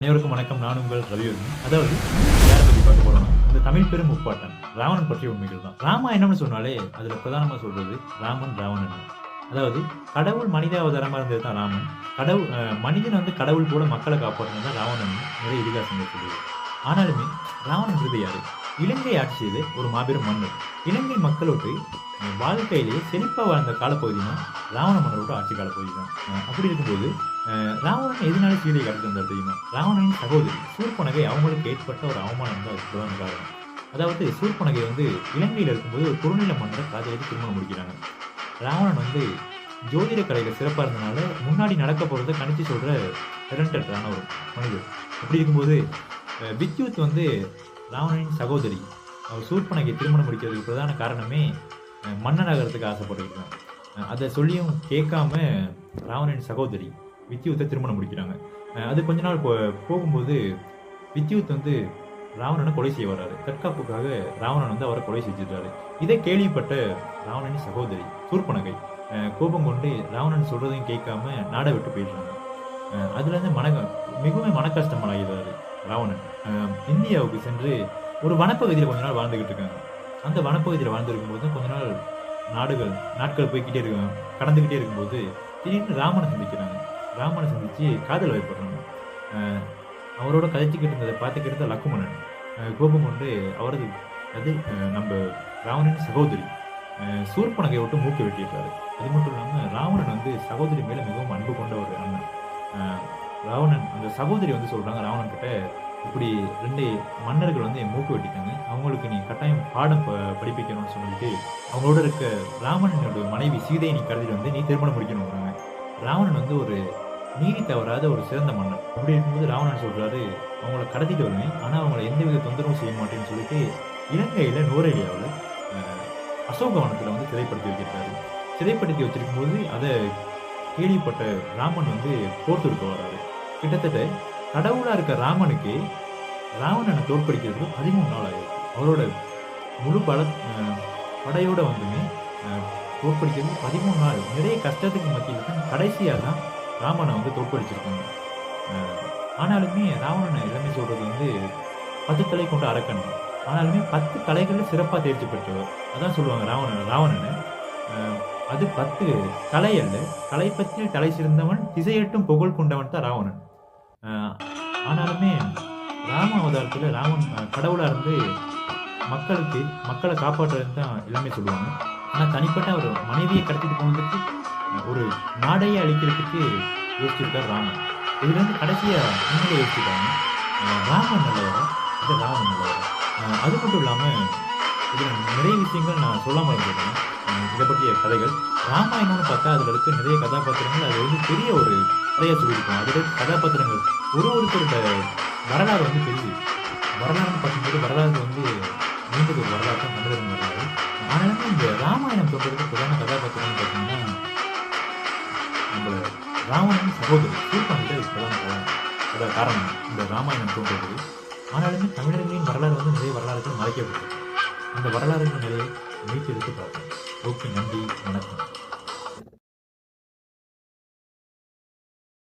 அனைவருக்கும் வணக்கம். நான் உங்கள் ரவிவர்மன். அதாவது யாரை பற்றி பார்க்க போறோம்னா, இந்த தமிழ் பெரும் முப்பாட்டன் ராவணன் பற்றிய உண்மைகள் தான். ராமாயணம்னு சொன்னாலே அதுல பிரதானமா சொல்றது ராமன் ராவணன். அதாவது கடவுள் மனித அவதாரமா இருந்தது தான் ராமன். மனிதன் வந்து கடவுள் கூட மக்களை காப்பாற்றணும் தான் ராவணன் நிறைய இதிகாசங்கள் சொல்லுது. ஆனாலுமே ராவணன்றது யாரு? இலங்கை ஆட்சி செய்த ஒரு மாபெரும் மன்னர். இலங்கை மக்களோட்டு வாழ்க்கையிலேயே செழிப்பாக வாழ்ந்த காலப்பகுதினா ராவண மன்னரோட ஆட்சி காலப்பகுதி தான். அப்படி இருக்கும்போது ராவணன் எதனால சீதை கடத்தி வந்தார் தெரியுமா? ராவணனின் சகோதரி சூர்பனகை அவங்களுக்கு ஏற்பட்ட ஒரு அவமானம் தான் அதுக்கு பிரதான காரணம். அதாவது சூர்பனகை வந்து இலங்கையில் இருக்கும்போது ஒரு குறுநில மன்னரை காதலித்து திருமணம் முடிக்கிறாங்க. ராவணன் வந்து ஜோதிட கலைகள் சிறப்பாக இருந்தனால முன்னாடி நடக்க போகிறத கணிச்சு சொல்கிற டேலண்டடான ஒரு மனிதர். அப்படி இருக்கும்போது வித்யுத் வந்து ராவணனின் சகோதரி அவர் சூர்பனகை திருமணம் முடிக்கிறதுக்கு பிரதான காரணமே மன்னனாகிறதுக்கு ஆசைப்பட்டிருக்காங்க. அதை சொல்லியும் கேட்காம ராவணனின் சகோதரி வித்யுத்தை திருமணம் முடிக்கிறாங்க. அது கொஞ்ச நாள் போகும்போது வித்யுத் வந்து ராவணனை கொலை செய்ய வர்றாரு. தற்காப்புக்காக ராவணன் வந்து அவரை கொலை செஞ்சிருக்காரு. இதை கேள்விப்பட்ட ராவணனின் சகோதரி சூர்பனகை கோபம் கொண்டு ராவணன் சொல்றதையும் கேட்காம நாடை விட்டு போயிடுறாங்க. அதுல இருந்து மிகவும் மன கஷ்டமாகிறாரு ராவணன். இந்தியாவுக்கு சென்று ஒரு வனப்பகுதியில் கொஞ்ச நாள் வாழ்ந்துகிட்டு இருக்காங்க. அந்த வனப்பகுதியில் வாழ்ந்துருக்கும் போது கொஞ்ச நாள் நாட்கள் போய்கிட்டே இருக்காங்க. கடந்துகிட்டே இருக்கும்போது திடீர்னு ராமனை சந்திக்கிறாங்க. ராமனை சந்திச்சு காதல் வயப்படுறாங்க. அவரோட கதைச்சிக்கிட்டு இருந்ததை பார்த்துக்கிட்டு லக்குமணன் கோபம் கொண்டு அவரது நம்ம ராவணனின் சகோதரி சூர்பனகை விட்டு மூக்கு வெட்டிடுறாரு. அது மட்டும் இல்லாமல் ராவணன் வந்து சகோதரி மேல மிகவும் அன்பு கொண்ட ஒரு அண்ணன். ராவணன் அந்த சகோதரி வந்து சொல்றாங்க ராவணன் கிட்ட, இப்படி 2 மன்னர்கள் வந்து என் மூக்கு வெட்டிட்டாங்க, அவங்களுக்கு நீ கட்டாயம் பாடம் படிப்பிக்கணும்னு சொல்லிட்டு அவங்களோட இருக்க ராவணனோட மனைவி சீதையை நீ கடத்திட்டு வந்து நீ திருமணம் முடிக்கணும்ன்றாங்க. ராவணன் வந்து ஒரு நீதி தவறாத ஒரு சிறந்த மன்னன். அப்படி இருக்கும்போது ராவணன் சொல்றாரு, அவங்கள கடத்திட்டு வருவேன், ஆனால் அவங்கள எந்தவித தொந்தரவும் செய்ய மாட்டேன்னு சொல்லிட்டு இலங்கையில் நுவரெலியாவில் அசோகவனத்தில் வந்து சிறைப்படுத்தி வச்சிருக்காரு. சிறைப்படுத்தி வச்சிருக்கும் போது அதை கேள்விப்பட்ட ராமன் வந்து போர் தொடுக்க வர்றாரு. கிட்டத்தட்ட கடவுளாக இருக்க ராமனுக்கு ராவணனை தோற்கடிக்கிறதுக்கு 13 நாள் ஆயிருக்கு. அவரோட முழு படையோட வந்துமே தோற்கடிக்கிறது 13 நாள். நிறைய கஷ்டத்துக்கு மத்தியில் தான் கடைசியாக தான் ராமனை வந்து தோற்கடிச்சிருக்காங்க. ஆனாலுமே ராவணனை எல்லாமே சொல்றது வந்து 10 தலை கொண்ட அரக்கன். ஆனாலுமே 10 கலைகளில் சிறப்பாக தேர்ச்சி பெற்றவர். அதான் சொல்லுவாங்க ராவணனை அது 10 கலை அல்ல, கலை பற்றி தலை சிறந்தவன், திசையட்டும் புகழ் கொண்டவன் தான் ராவணன். ஆனாலுமே ராம அவதாரத்தில் ராமன் கடவுளாக இருந்து மக்களை காப்பாற்றுறது தான் எல்லாமே சொல்லுவாங்க. ஆனால் தனிப்பட்ட ஒரு மனைவியை கடத்திட்டு போனதுக்கு ஒரு நாடையே அழிக்கிறதுக்கு யோசிச்சிருக்கார் ராமன். இதுலேருந்து கடைசியாக நீங்களே யோசிச்சுட்டாங்க, ராமன் நல்லவரா இல்லை ராவணன் நல்லவரா? அது மட்டும் இல்லாமல் இதில் நிறைய விஷயங்கள் நான் சொல்லாமல் இருந்திருக்கேன். இதை பற்றிய கதைகள் ராமாயணம்னு பார்த்தா அதில் இருக்க நிறைய கதாபாத்திரங்கள் அது வந்து பெரிய ஒரு கதையாக சொல்லியிருக்கோம். அதில் கதாபாத்திரங்கள் ஒருத்தரோட வரலாறு வந்து பெரிய வரலாறுன்னு பார்க்கும்போது வரலாறு வந்து நீண்டது ஒரு வரலாறு தான் தமிழரின் வரலாறு. ஆனாலும் இந்த ராமாயணம் சொல்றதுக்கு பிரதான கதாபாத்திரம்னு பார்த்தீங்கன்னா நம்ம ராவணன் சகோதரி சூர்பனகை பிரதான காரணம் இந்த ராமாயணம் தோன்றது. ஆனாலுமே தமிழர்களின் வரலாறு வந்து நிறைய வரலாறுகள் மறைக்கப்பட்டது. அந்த வரலாறுகள் நிறைய மீட்டெடுத்து பார்ப்போம். ஓகே, நன்றி, வணக்கம்.